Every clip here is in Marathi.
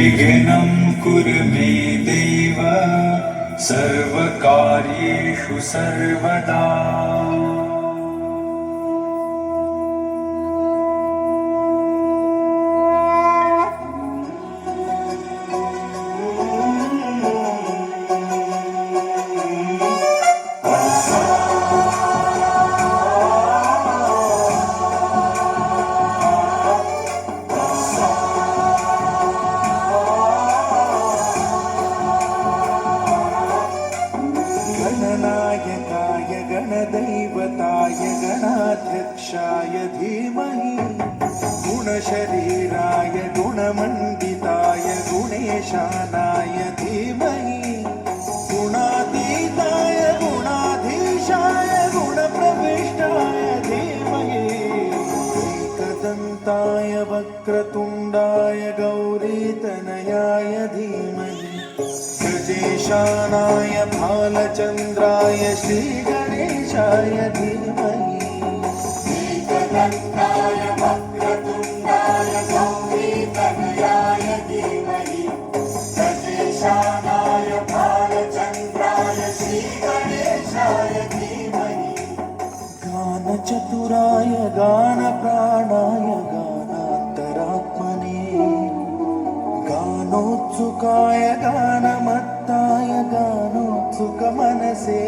निर्विघ्नं कुरु मे देव सर्वकार्येषु सर्वदा। गणनायकाय गणदैवताय गणाध्यक्षाय धीमहि गुणशरीराय गुणमण्डिताय गुणेशानाय धीमहि गुणातीताय गुणाधीशाय गुणप्रविष्टाय धीमहि एकदन्ताय वक्रतुण्डाय गौरीतनयाय धीमहि गजेशानाय भालचन्द्राय श्रीगणेशाय धीमहि एकदन्ताय वक्रतुण्डाय गौरीतनयाय धीमहि गजेशानाय भालचन्द्राय श्रीगणेशाय धीमहि गानचतुराय गानप्राणाय गानान्तरात्मने गानोत्सुकाय गानमत्ताय गानोत्सुकमनसे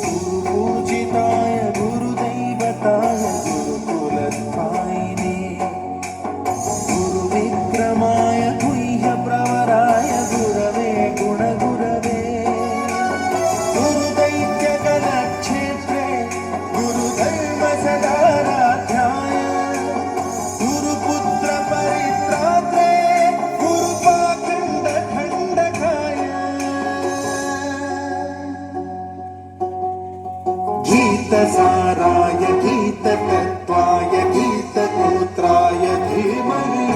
गुरुपूजिताय गुरुदैवताय गुरुकुलस्थायिने गुरुविक्रमाय गुह्यप्रवराय गुरवे गुणगुरवे गुरुदैत्यगणक्षेत्रे गुरुधर्मसदाराध्याय गुरुपुत्रपरित्रात्रे गुरुपाखण्डखण्डकाय गीतसाराय गीततत्त्वाय गीतगोत्राय धीमहि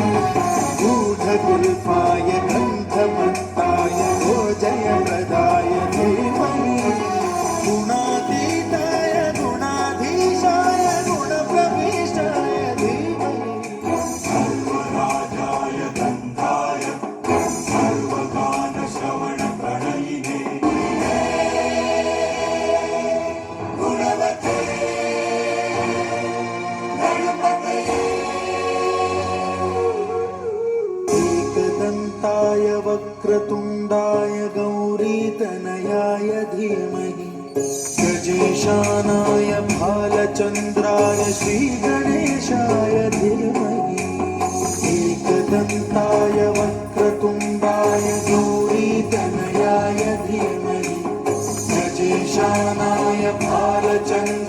गूढगुल्फाय गन्धमत्ताय गोजयप्रदाय धीमहि गुणातीताय गुणाधीशाय गुणप्रविष्टाय धीमहि सर्वराजाय गन्धाय सर्वगानश्रवणप्रणयिने गुणवते गणपतये एकदन्ताय वक्रतुण्डाय गौरीतनयाय धीमहि गजेशानाय भालचन्द्राय श्रीगणेशाय धीमहि एकदन्ताय वक्रतुण्डाय गौरीतनयाय धीमहि गजेशानाय भालचन्द्राय